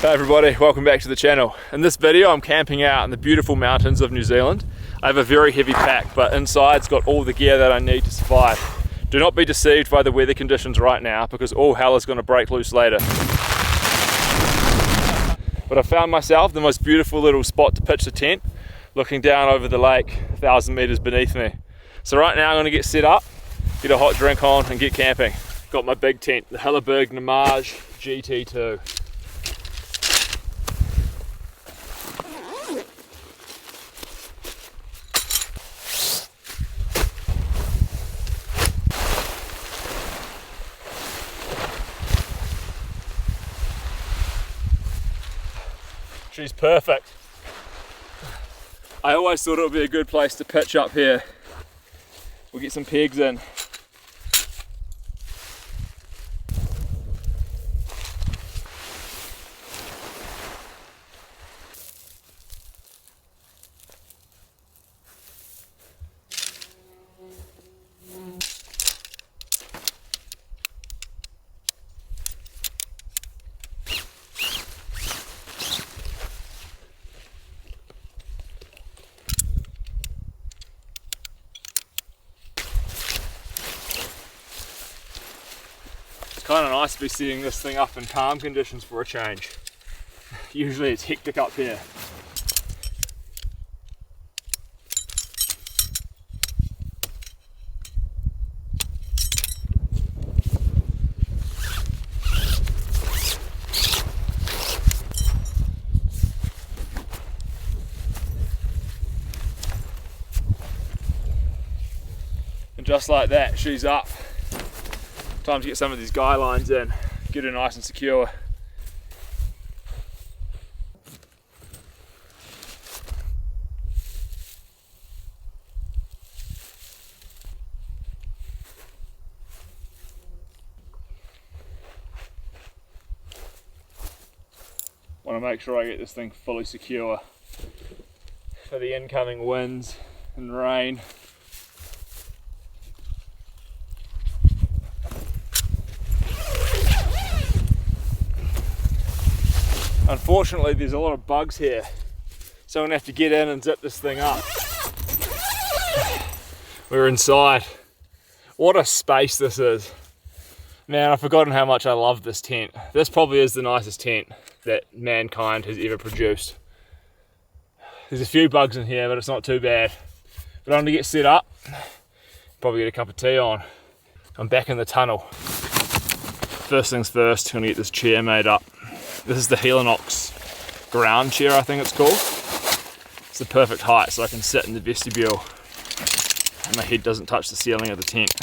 Hey everybody, welcome back to the channel. In this video I'm camping out in the beautiful mountains of New Zealand. I have a very heavy pack, but inside's got all the gear that I need to survive. Do not be deceived by the weather conditions right now, because all hell is going to break loose later. But I found myself the most beautiful little spot to pitch the tent, looking down over the lake 1,000 meters beneath me. So right now I'm going to get set up, get a hot drink on and get camping. Got my big tent, the Hilleberg Nammatj GT2. She's perfect. I always thought it would be a good place to pitch up here. We'll get some pegs in. Kind of nice to be setting this thing up in calm conditions for a change. Usually it's hectic up here. And just like that, she's up. Time to get some of these guy lines in, get her nice and secure. Want to make sure I get this thing fully secure for the incoming winds and rain. Unfortunately, there's a lot of bugs here, so I'm gonna have to get in and zip this thing up. We're inside. What a space this is. Man, I've forgotten how much I love this tent. This probably is the nicest tent that mankind has ever produced. There's a few bugs in here, but it's not too bad. But I'm gonna get set up, probably get a cup of tea on. I'm back in the tunnel. First things first, I'm gonna get this chair made up. This is the Nammatj ground chair, I think it's called. It's the perfect height so I can sit in the vestibule and my head doesn't touch the ceiling of the tent.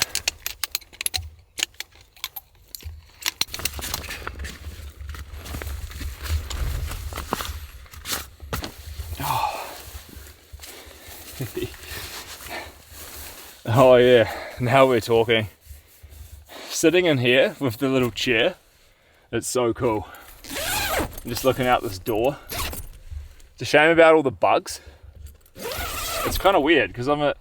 Oh yeah, now we're talking. Sitting in here with the little chair, it's so cool. I'm just looking out this door. It's a shame about all the bugs. It's kind of weird because I'm at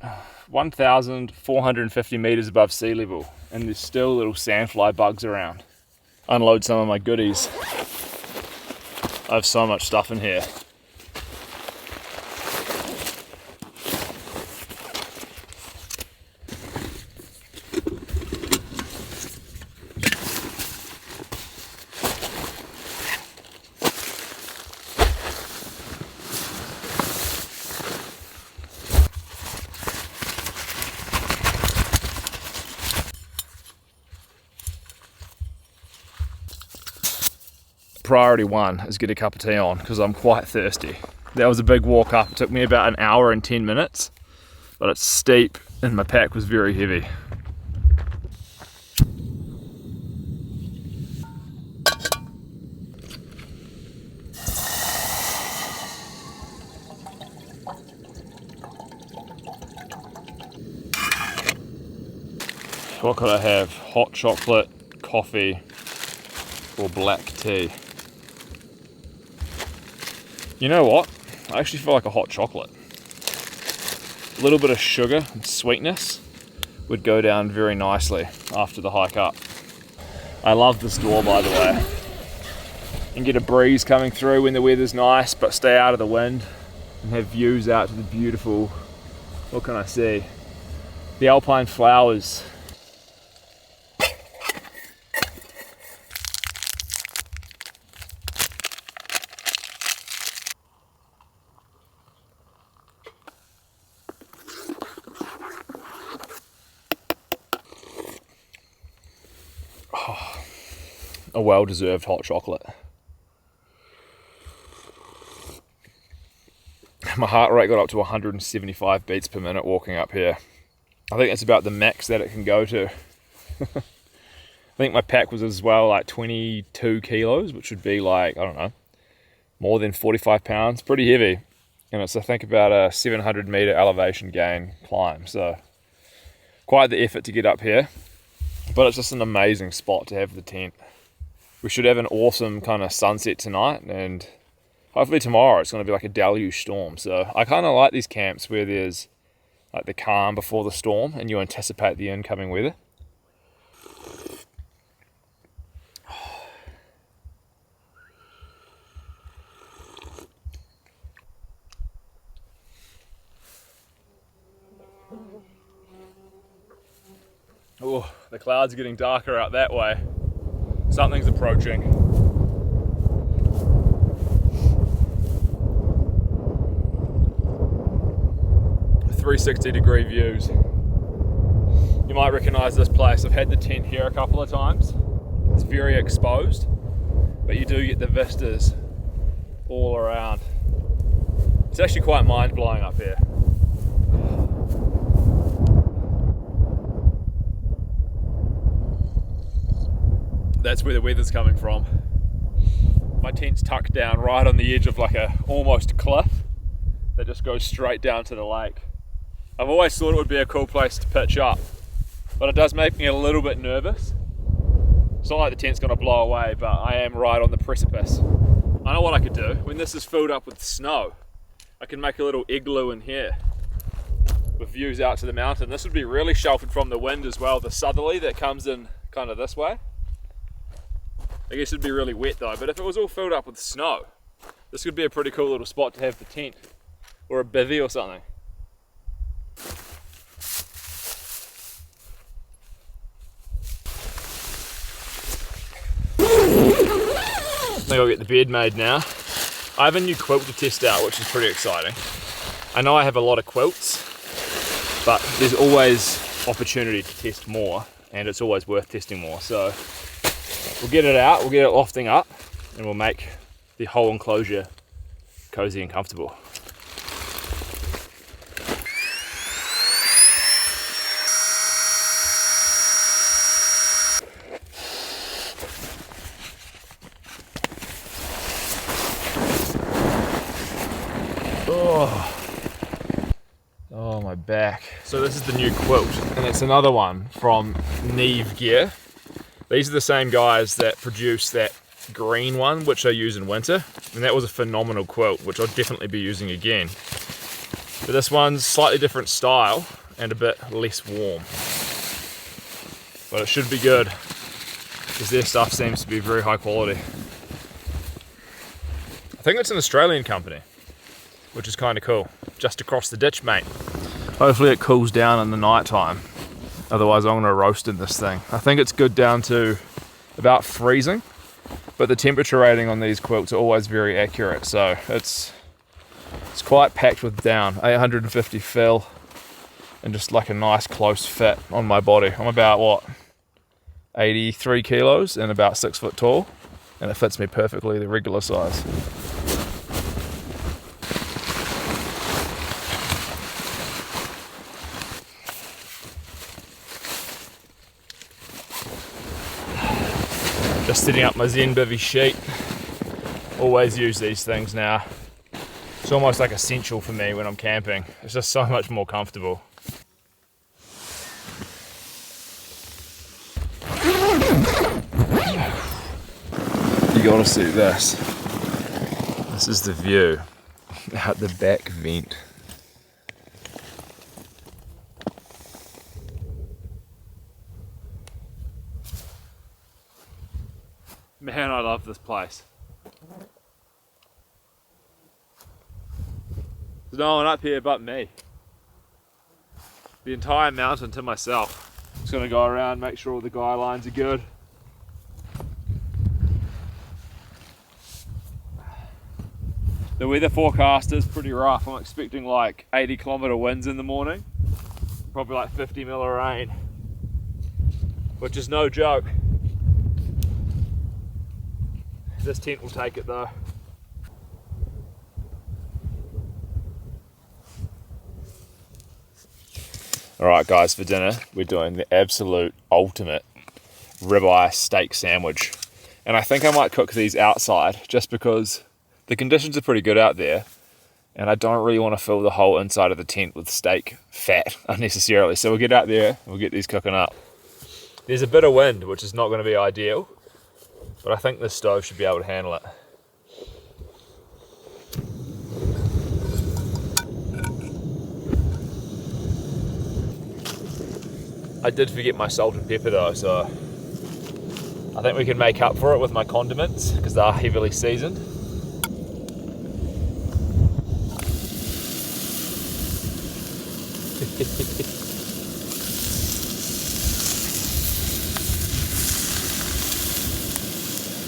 1,450 meters above sea level and there's still little sandfly bugs around. Unload some of my goodies. I have so much stuff in here. Priority one is get a cup of tea on because I'm quite thirsty. That was a big walk up. It took me about an hour and 10 minutes, but it's steep and my pack was very heavy. What could I have? Hot chocolate, coffee, or black tea? You know what? I actually feel like a hot chocolate. A little bit of sugar and sweetness would go down very nicely after the hike up. I love this door, by the way. and get a breeze coming through when the weather's nice, but stay out of the wind and have views out to the beautiful, what can I see? The alpine flowers. A well-deserved hot chocolate. My heart rate got up to 175 beats per minute walking up here. I think that's about the max that it can go to. I think my pack was as well like 22 kilos, which would be like, I don't know, more than 45 pounds, pretty heavy. And it's, I think, about a 700 meter elevation gain climb. So quite the effort to get up here, but it's just an amazing spot to have the tent. We should have an awesome kind of sunset tonight, and hopefully tomorrow it's going to be like a deluge storm. So I kind of like these camps where there's like the calm before the storm and you anticipate the incoming weather. Oh, the clouds are getting darker out that way. Something's approaching. 360-degree views. You might recognize this place. I've had the tent here a couple of times. It's very exposed, but you do get the vistas all around. It's actually quite mind-blowing up here. That's where the weather's coming from. My tent's tucked down right on the edge of like a almost cliff that just goes straight down to the lake. I've always thought it would be a cool place to pitch up, but it does make me a little bit nervous. It's not like the tent's gonna blow away, but I am right on the precipice. I know what I could do. When this is filled up with snow, I can make a little igloo in here with views out to the mountain. This would be really sheltered from the wind as well, the southerly that comes in kind of this way. I guess it'd be really wet though, but if it was all filled up with snow, this could be a pretty cool little spot to have the tent, or a bivvy or something. I think I'll get the bed made now. I have a new quilt to test out, which is pretty exciting. I know I have a lot of quilts, but there's always opportunity to test more, and it's always worth testing more. So we'll get it out, we'll get it lofting up, and we'll make the whole enclosure cozy and comfortable. Oh, my back. So this is the new quilt, and it's another one from Nammatj Gear. These are the same guys that produce that green one, which I use in winter, and that was a phenomenal quilt, which I'll definitely be using again. But this one's slightly different style and a bit less warm. But it should be good, because their stuff seems to be very high quality. I think it's an Australian company, which is kind of cool. Just across the ditch, mate. Hopefully it cools down in the night time. Otherwise I'm gonna roast in this thing. I think it's good down to about freezing, but the temperature rating on these quilts are always very accurate. So it's quite packed with down, 850 fill, and just like a nice close fit on my body. I'm about, what, 83 kilos and about 6 foot tall, and it fits me perfectly, the regular size. Just setting up my Zen bivvy sheet. Always use these things now. It's almost like essential for me when I'm camping. It's just so much more comfortable. You gotta see this. This is the view out the back vent. Man, I love this place. There's no one up here but me. The entire mountain to myself. Just gonna go around, make sure all the guy lines are good. The weather forecast is pretty rough. I'm expecting like 80-kilometer winds in the morning. Probably like 50 mil of rain. Which is no joke. This tent will take it though. Alright guys, for dinner we're doing the absolute ultimate ribeye steak sandwich. And I think I might cook these outside just because the conditions are pretty good out there and I don't really want to fill the whole inside of the tent with steak fat unnecessarily. So we'll get out there and we'll get these cooking up. There's a bit of wind, which is not going to be ideal, but I think this stove should be able to handle it. I did forget my salt and pepper though, so I think we can make up for it with my condiments because they are heavily seasoned.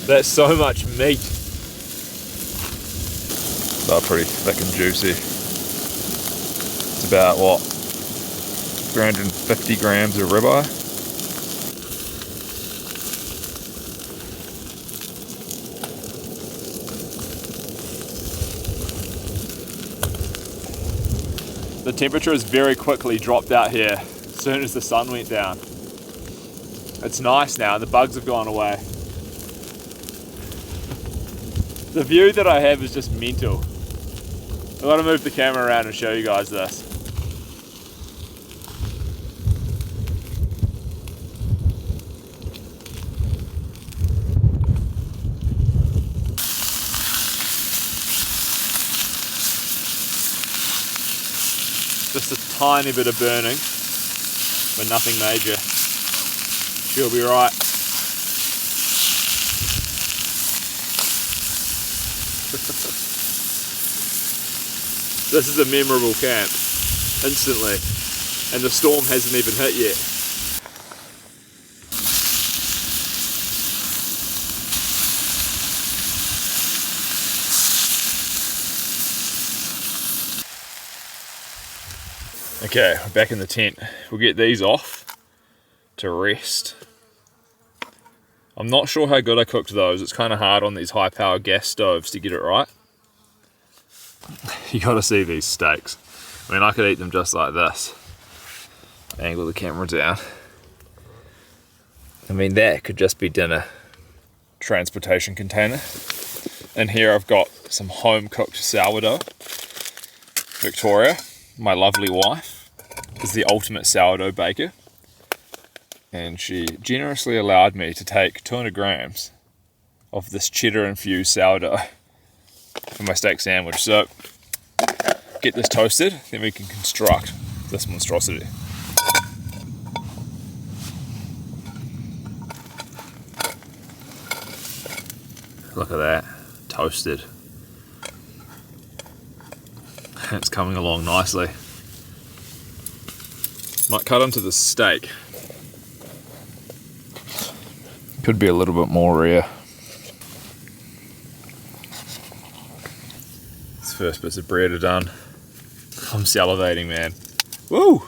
That's so much meat. They're pretty thick and juicy. It's about what? 350 grams of ribeye. The temperature has very quickly dropped out here as soon as the sun went down. It's nice now and the bugs have gone away. The view that I have is just mental. I've got to move the camera around and show you guys this. Just a tiny bit of burning, but nothing major. She'll be right. This is a memorable camp, instantly, and the storm hasn't even hit yet. Okay, we're back in the tent. We'll get these off to rest. I'm not sure how good I cooked those. It's kind of hard on these high power gas stoves to get it right. You gotta see these steaks. I mean, I could eat them just like this. Angle the camera down. I mean, that could just be dinner. Transportation container. And here I've got some home cooked sourdough. Victoria, my lovely wife, is the ultimate sourdough baker. And she generously allowed me to take 200 grams of this cheddar infused sourdough for my steak sandwich. So get this toasted, then we can construct this monstrosity. Look at that, toasted. It's coming along nicely. Might cut into the steak. Could be a little bit more rare. These first bits of bread are done. I'm salivating, man. Woo!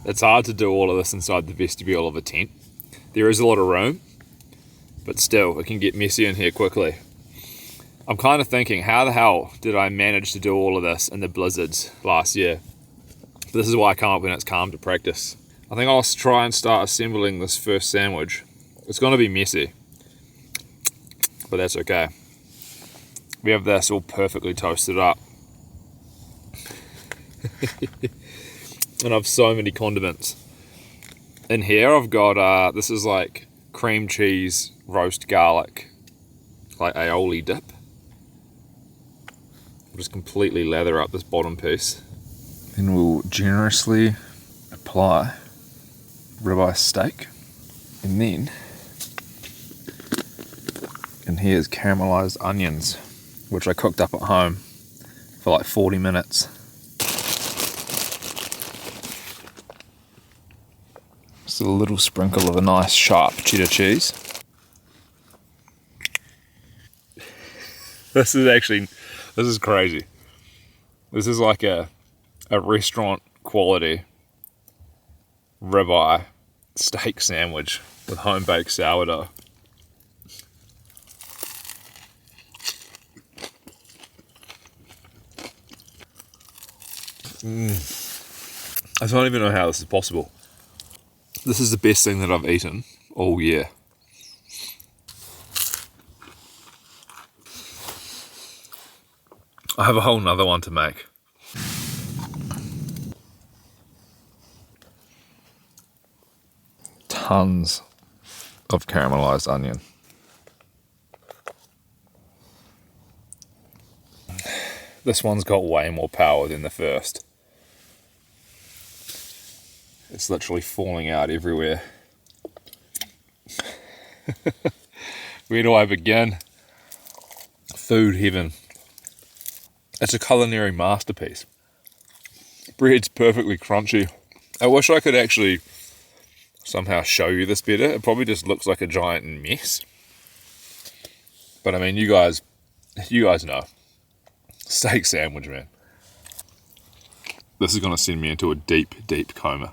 It's hard to do all of this inside the vestibule of a tent. There is a lot of room, but still, it can get messy in here quickly. I'm kind of thinking, how the hell did I manage to do all of this in the blizzards last year? This is why I come up when it's calm to practice. I think I'll try and start assembling this first sandwich. It's going to be messy, but that's okay. We have this all perfectly toasted up. And I've so many condiments. In here I've got, this is like cream cheese, roast garlic, like aioli dip. We'll just completely lather up this bottom piece. Then we'll generously apply ribeye steak, and then, and here's caramelized onions. which I cooked up at home for like 40 minutes. Just a little sprinkle of a nice sharp cheddar cheese. This is crazy. This is like a restaurant quality ribeye steak sandwich with home baked sourdough. I don't even know how this is possible. This is the best thing that I've eaten all year. I have a whole nother one to make. Tons of caramelized onion. This one's got way more power than the first. It's literally falling out everywhere. Where do I begin? Food heaven. It's a culinary masterpiece. Bread's perfectly crunchy. I wish I could actually somehow show you this better. It probably just looks like a giant mess. But I mean, you guys know. Steak sandwich, man. This is going to send me into a deep, deep coma.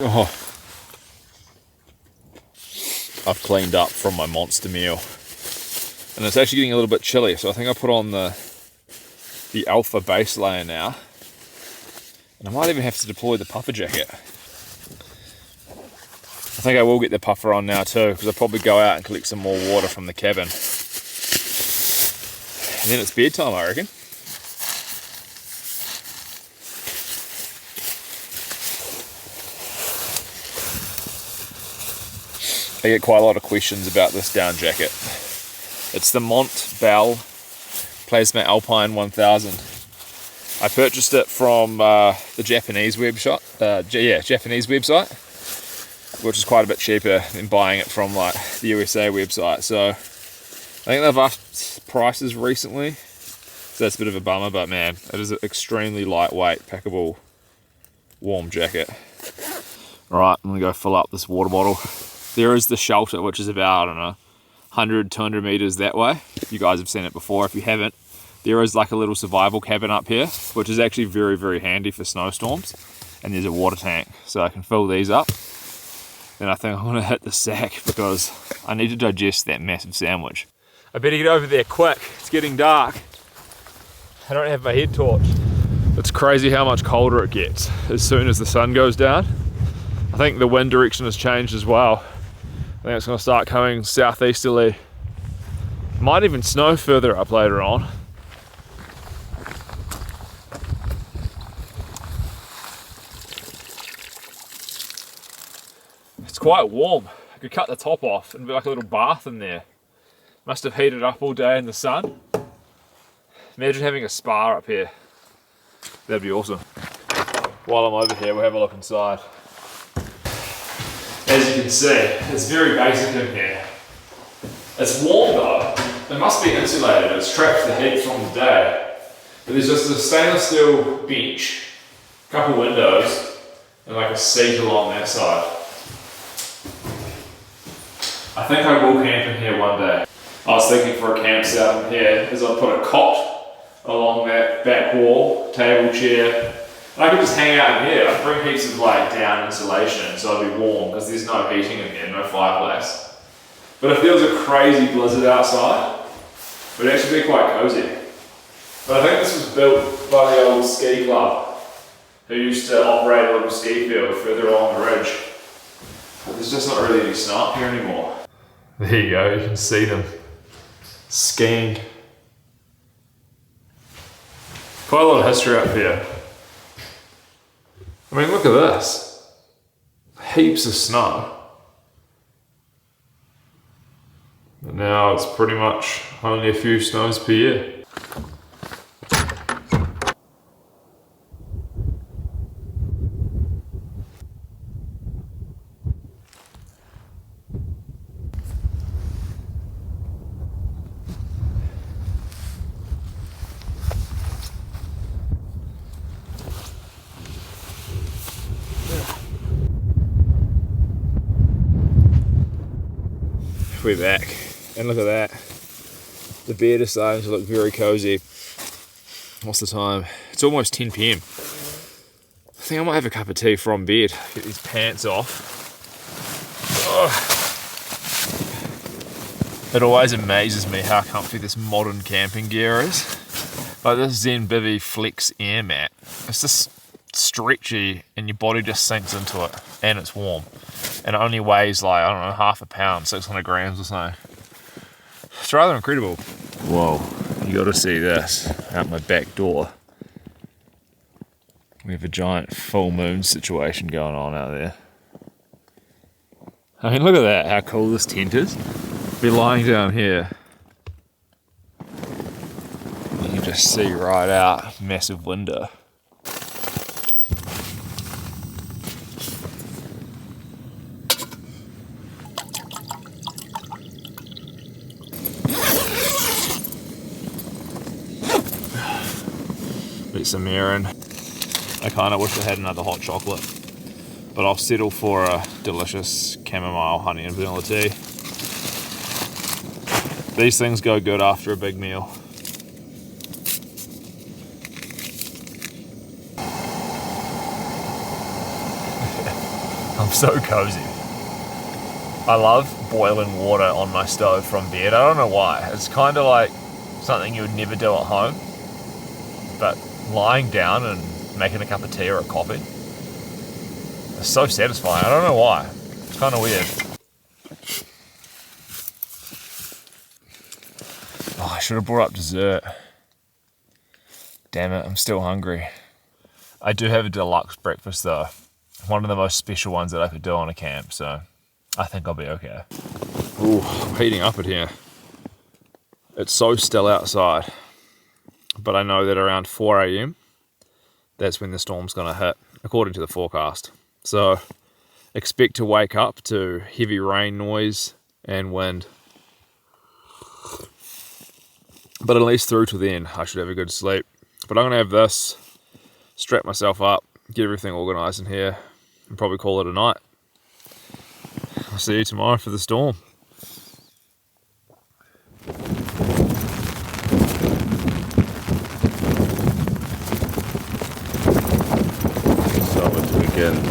Oh, I've cleaned up from my monster meal, and it's actually getting a little bit chilly, so I think I put on the alpha base layer now, and I might even have to deploy the puffer jacket. I think I will get the puffer on now too, because I'll probably go out and collect some more water from the cabin, and then it's bedtime, I reckon. I get quite a lot of questions about this down jacket. It's the Nammatj Plasma Alpine 1000. I purchased it from the Japanese website, which is quite a bit cheaper than buying it from like the USA website. So I think they've upped prices recently, so that's a bit of a bummer. But man, it is an extremely lightweight, packable, warm jacket. All right, I'm gonna go fill up this water bottle. There is the shelter, which is about, I don't know, 100, 200 meters that way. You guys have seen it before. If you haven't, there is like a little survival cabin up here, which is actually very, very handy for snowstorms. And there's a water tank, so I can fill these up. Then I think I'm gonna hit the sack because I need to digest that massive sandwich. I better get over there quick. It's getting dark. I don't have my head torch. It's crazy how much colder it gets as soon as the sun goes down. I think the wind direction has changed as well. I think it's going to start coming southeasterly. Might even snow further up later on. It's quite warm. I could cut the top off and be like a little bath in there. Must have heated up all day in the sun. Imagine having a spa up here. That'd be awesome. While I'm over here, we'll have a look inside. As you can see, it's very basic in here. It's warm though. It must be insulated. It's trapped the heat from the day. But there's just a stainless steel bench, a couple windows, and like a seat along that side. I think I will camp in here one day. I was thinking for a campsite in here is I'll put a cot along that back wall, table, chair. And I could just hang out in here. I'd bring heaps of like down insulation so I'd be warm because there's no heating in here, no fireplace. But if there was a crazy blizzard outside, it would actually be quite cozy. But I think this was built by the old ski club who used to operate a little ski field further along the ridge. But there's just not really any snow up here anymore. There you go, you can see them skiing. Quite a lot of history up here. I mean, look at this. Heaps of snow. And now it's pretty much only a few snows per year. We're back, and look at that. The bed is starting to look very cozy. What's the time? It's almost 10 PM. I think I might have a cup of tea from bed. Get these pants off. Ugh. It always amazes me how comfy this modern camping gear is. Like this Zen Bivy Flex Air Mat. It's just stretchy and your body just sinks into it, and it's warm. And it only weighs like, I don't know, half a pound, 600 grams or something. It's rather incredible. Whoa, you gotta see this out my back door. We have a giant full moon situation going on out there. I mean, look at that, how cool this tent is. Be lying down here. You can just see right out, massive window. Get some air in. I kind of wish I had another hot chocolate, but I'll settle for a delicious chamomile, honey and vanilla tea. These things go good after a big meal. I'm so cozy. I love boiling water on my stove from bed. I don't know why. It's kind of like something you would never do at home, but lying down and making a cup of tea or a coffee, it's so satisfying. I don't know why. It's kind of weird. Oh, I should have brought up dessert. Damn it, I'm still hungry. I do have a deluxe breakfast though. One of the most special ones that I could do on a camp, so I think I'll be okay. Ooh, I'm heating up in here. It's so still outside, but I know that around 4 AM, that's when the storm's gonna hit, according to the forecast. So expect to wake up to heavy rain noise and wind. But at least through to then, I should have a good sleep. But I'm gonna have this, strap myself up, get everything organized in here, and probably call it a night. I'll see you tomorrow for the storm. So it begins.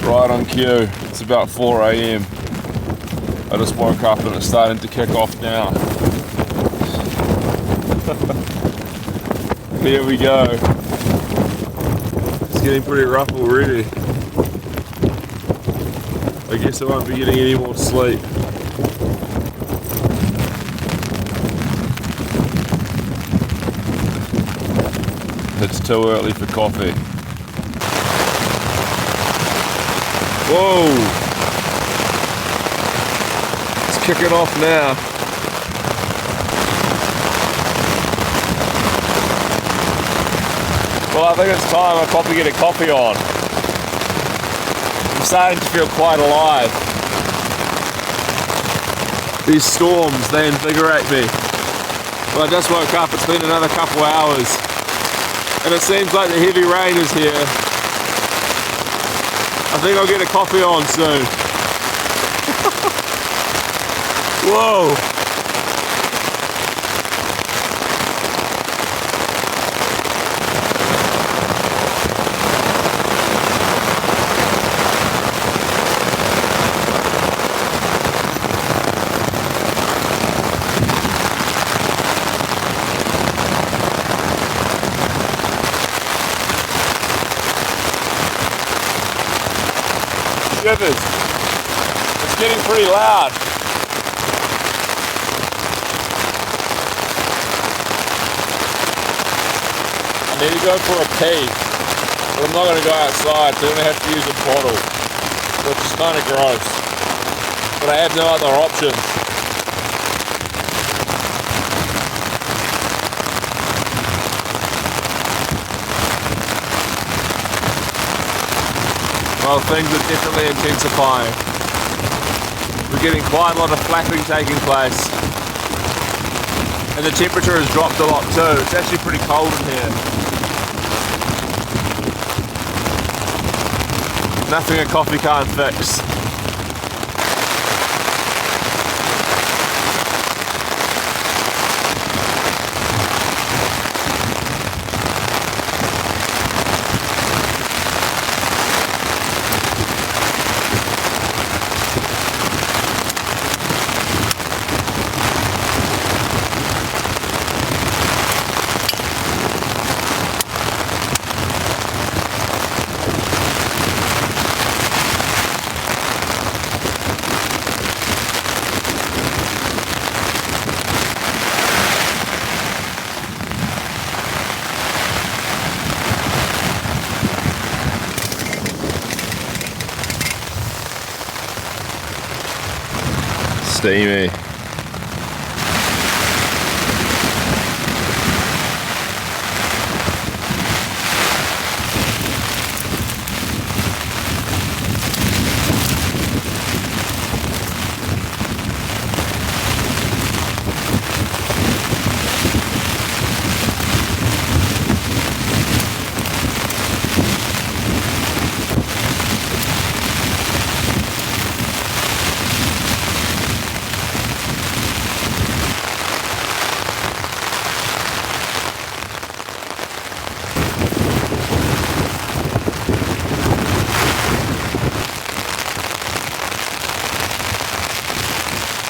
Right on cue. It's about 4 AM. I just woke up and it's starting to kick off now. Here we go. It's getting pretty rough already. I guess I won't be getting any more sleep. It's too early for coffee. Whoa! It's kicking off now. Well, I think it's time I probably get a coffee on. I'm starting to feel quite alive. These storms, they invigorate me. Well, I just woke up, it's been another couple hours. And it seems like the heavy rain is here. I think I'll get a coffee on soon. Whoa! Shivers. It's getting pretty loud. I need to go for a pee, but I'm not going to go outside, so I'm going to have to use a bottle, which is kind of gross. But I have no other options. Well, things are definitely intensifying. We're getting quite a lot of flapping taking place. And the temperature has dropped a lot too. It's actually pretty cold in here. Nothing a coffee can't fix. Steamy.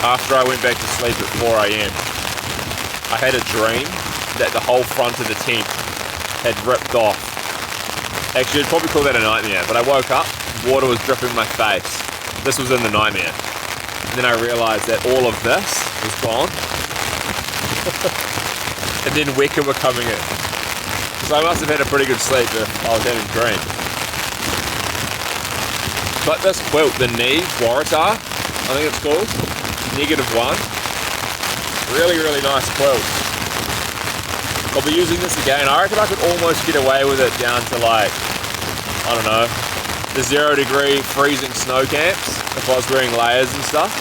After I went back to sleep at 4 AM, I had a dream that the whole front of the tent had ripped off. Actually, I'd probably call that a nightmare, but I woke up, water was dripping in my face. This was in the nightmare. And then I realised that all of this was gone. And then Weka were coming in. So I must have had a pretty good sleep if I was having a dream. But this quilt, the knee Waratah, I think it's called, -1. Really, really nice quilt. I'll be using this again. I reckon I could almost get away with it down to like, I don't know, the 0-degree freezing snow camps if I was wearing layers and stuff.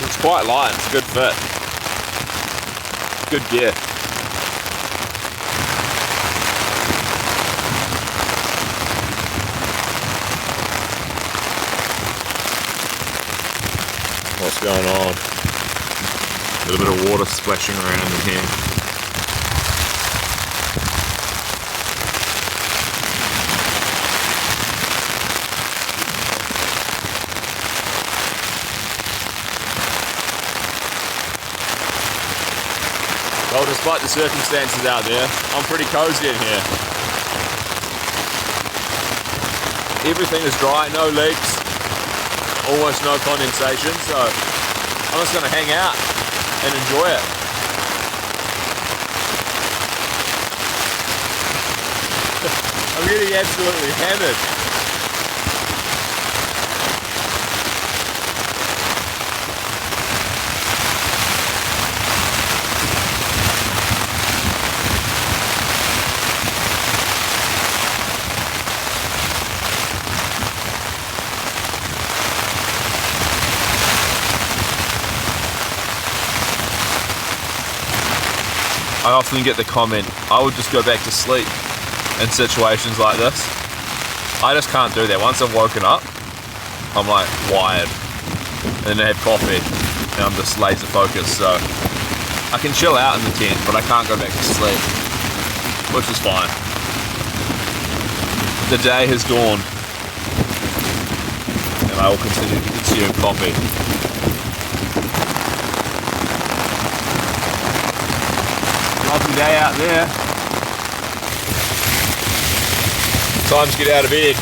It's quite light, it's a good fit. Good gear. What's going on? A little bit of water splashing around in here. Well, despite the circumstances out there, I'm pretty cozy in here. Everything is dry, no leaks, almost no condensation, so I'm just going to hang out and enjoy it. I'm getting absolutely hammered. I often get the comment, I would just go back to sleep in situations like this. I just can't do that. Once I've woken up, I'm like wired. And then I have coffee and I'm just laser focused. So I can chill out in the tent, but I can't go back to sleep, which is fine. The day has dawned and I will continue to consume coffee. Lovely day out there. Time to get out of bed.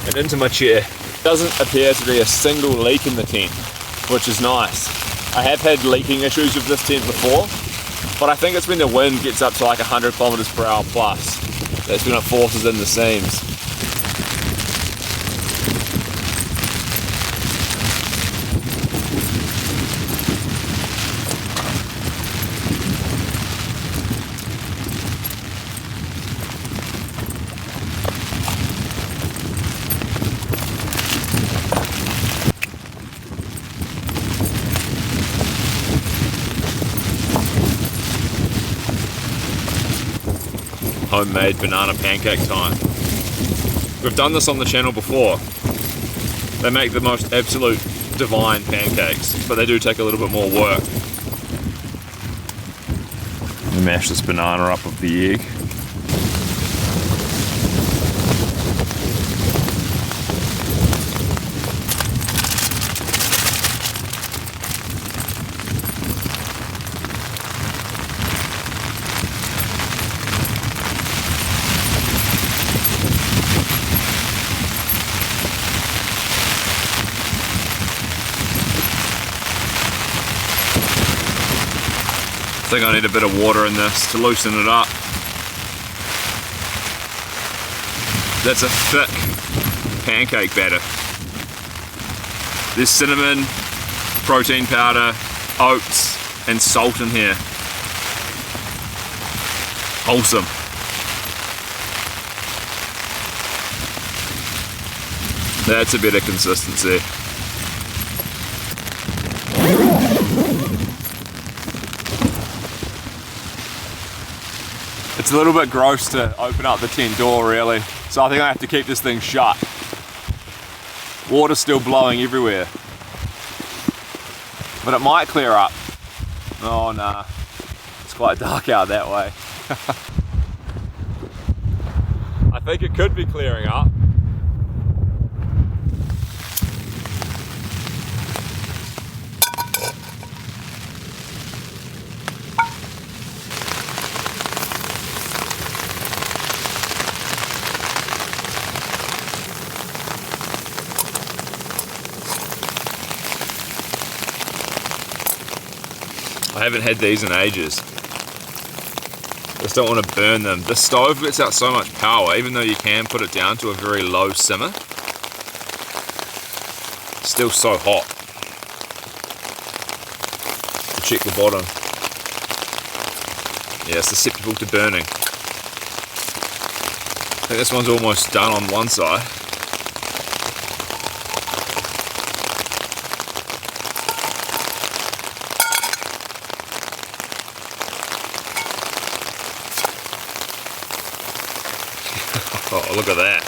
And into my chair. Doesn't appear to be a single leak in the tent, which is nice. I have had leaking issues with this tent before, but I think it's when the wind gets up to like 100 kilometers per hour plus. That's when it forces in the seams. homemade banana pancake time. We've done this on the channel before. They make the most absolute divine pancakes, but they do take a little bit more work. Mash this banana up with the egg. I think I need a bit of water in this to loosen it up. That's a thick pancake batter. There's cinnamon, protein powder, oats, and salt in here. Wholesome. That's a better consistency. It's a little bit gross to open up the tent door really, so I think I have to keep this thing shut. Water's still blowing everywhere. But it might clear up. Oh nah, it's quite dark out that way. I think it could be clearing up. I haven't had these in ages. Just don't want to burn them. The stove lets out so much power, even though you can put it down to a very low simmer. It's still so hot. Check the bottom. Yeah, it's susceptible to burning. I think this one's almost done on one side. Oh, look at that.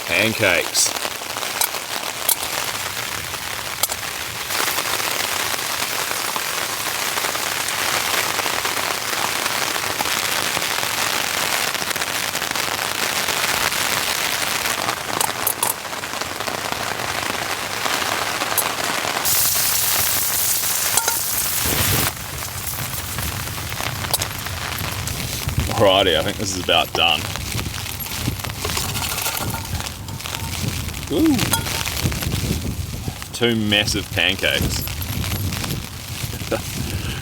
Pancakes. Alrighty, I think this is about done. Ooh. 2 massive pancakes.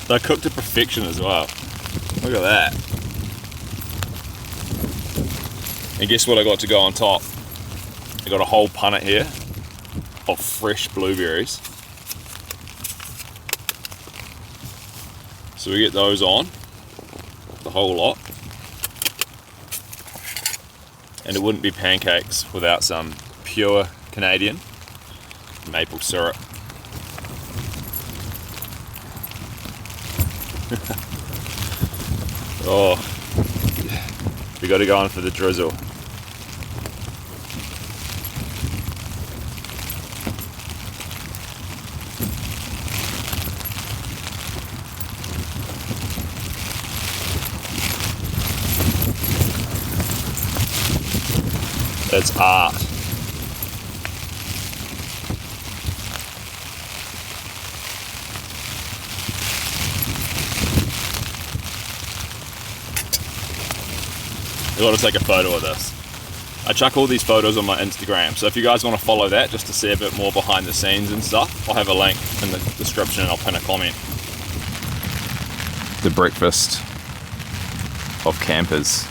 They're cooked to perfection as well. Look at that. And guess what I got to go on top? I got a whole punnet here of fresh blueberries. So we get those on, the whole lot. And it wouldn't be pancakes without some pure Canadian maple syrup. Oh, we got to go on for the drizzle. It's art. I've got to take a photo of this. I chuck all these photos on my Instagram, so if you guys want to follow that just to see a bit more behind the scenes and stuff, I'll have a link in the description and I'll pin a comment. The breakfast of campers.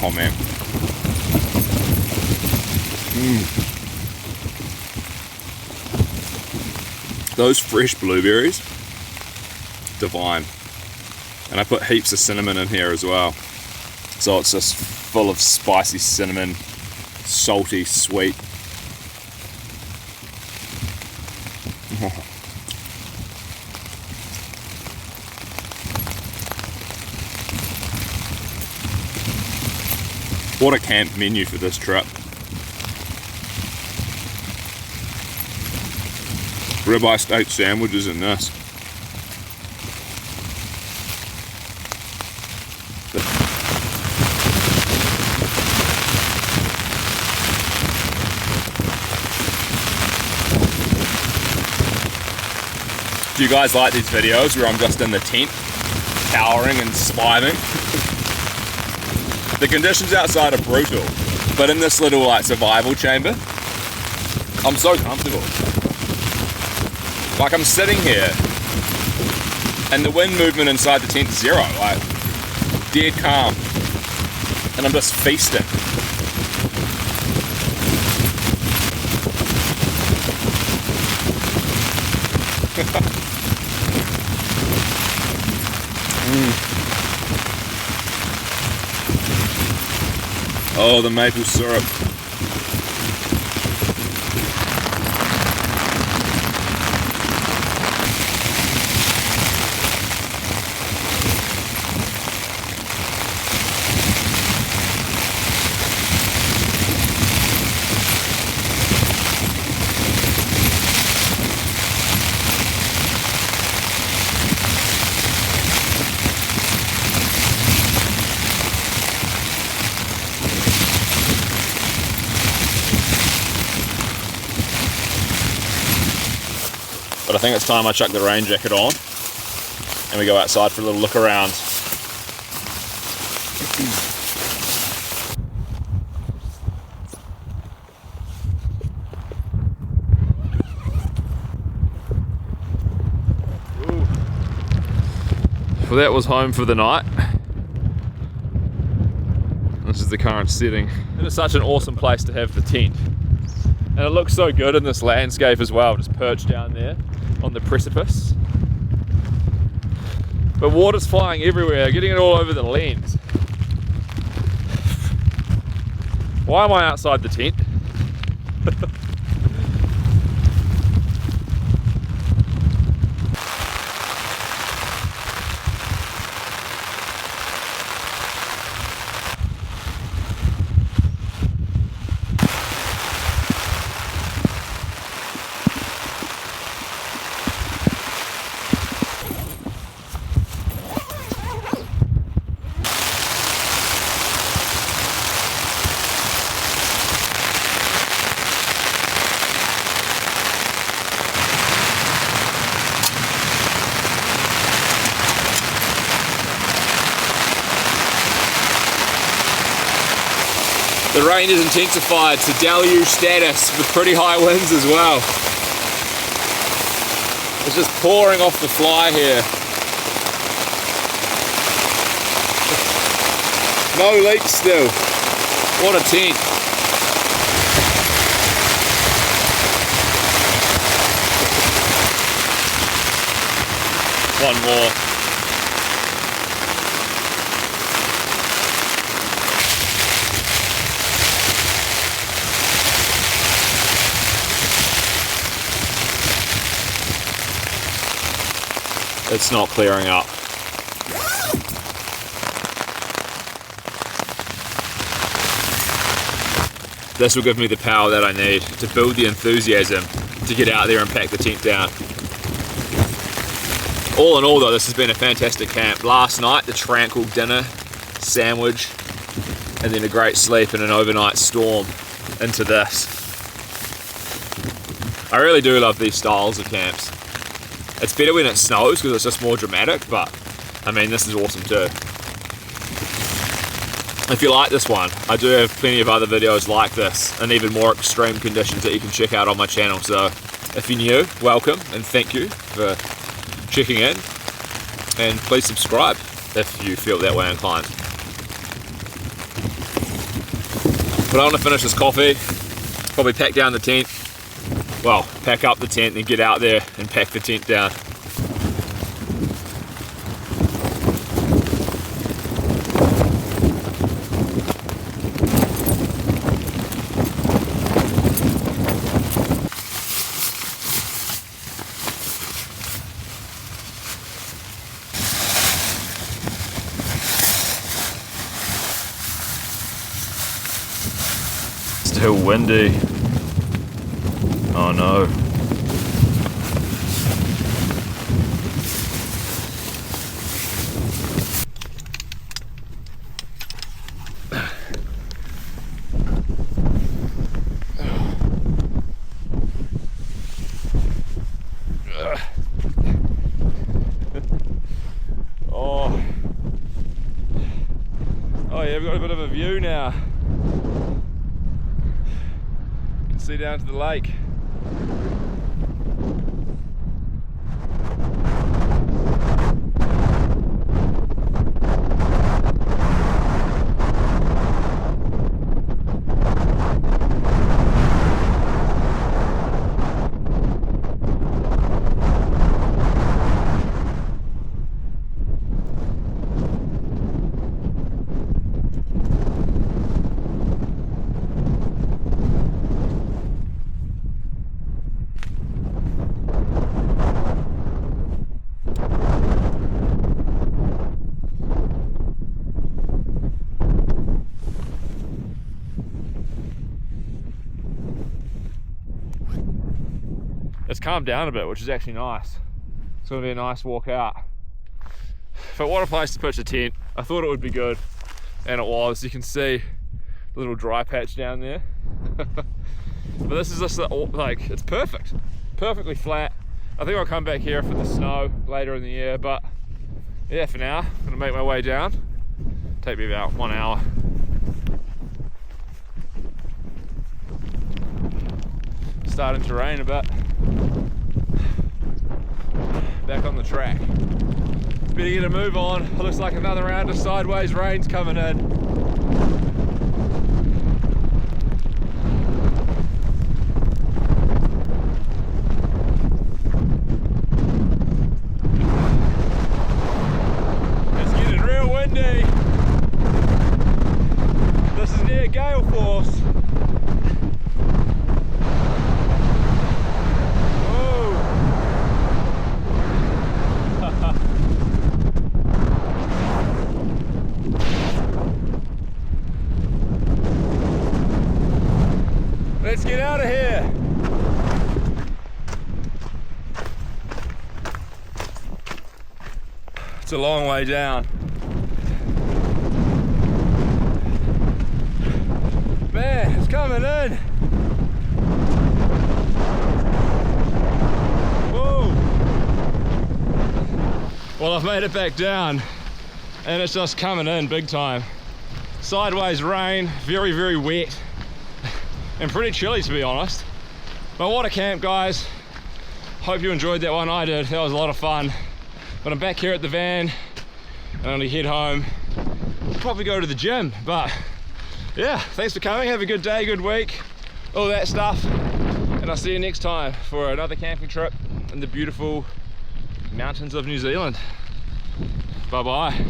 Oh man. Those fresh blueberries, divine. And I put heaps of cinnamon in here as well. So it's just full of spicy cinnamon, salty, sweet. What a camp menu for this trip. Ribeye steak sandwiches in this. Do you guys like these videos where I'm just in the tent, cowering and surviving? The conditions outside are brutal, but in this little like survival chamber, I'm so comfortable. Like I'm sitting here, and the wind movement inside the tent is zero, like dead calm, and I'm just feasting. Oh, the maple syrup. But I think it's time I chuck the rain jacket on and we go outside for a little look around. Well, that was home for the night. This is the current setting. It is such an awesome place to have the tent. And it looks so good in this landscape as well, just perched down there on the precipice. But water's flying everywhere, getting it all over the lens. Why am I outside the tent? The rain is intensified to deluge status with pretty high winds as well. It's just pouring off the fly here. No leaks still. What a tent. One more. It's not clearing up. This will give me the power that I need to build the enthusiasm to get out there and pack the tent down. All in all though, this has been a fantastic camp. Last night, the tranquil dinner, sandwich, and then a great sleep and an overnight storm into this. I really do love these styles of camps. It's better when it snows because it's just more dramatic, but I mean, this is awesome too. If you like this one, I do have plenty of other videos like this and even more extreme conditions that you can check out on my channel. So if you're new, welcome and thank you for checking in, and please subscribe if you feel that way inclined. But I want to finish this coffee, probably pack down the tent. Well, pack up the tent and get out there and pack the tent down. still windy. Oh no. Oh yeah, we've got a bit of a view now. You can see down to the lake. It's calmed down a bit, which is actually nice. It's going to be a nice walk out. But what a place to pitch a tent. I thought it would be good, and it was. You can see the little dry patch down there. But this is just like, it's perfect. Perfectly flat. I think I'll come back here for the snow later in the year, but yeah, for now, I'm going to make my way down. Take me about 1 hour. Starting to rain a bit. Back on the track. Better get a move on. It looks like another round of sideways rain's coming in. It's getting real windy. This is near gale force. Let's get out of here. It's a long way down. Man, it's coming in. Whoa. Well, I've made it back down and it's just coming in big time. Sideways rain, very, very wet. And pretty chilly, to be honest. But what a camp, guys. Hope you enjoyed that one. I did. That was a lot of fun. But I'm back here at the van and I'm gonna head home. Probably go to the gym, but yeah, thanks for coming. Have a good day, good week, all that stuff. And I'll see you next time for another camping trip in the beautiful mountains of New Zealand. Bye bye.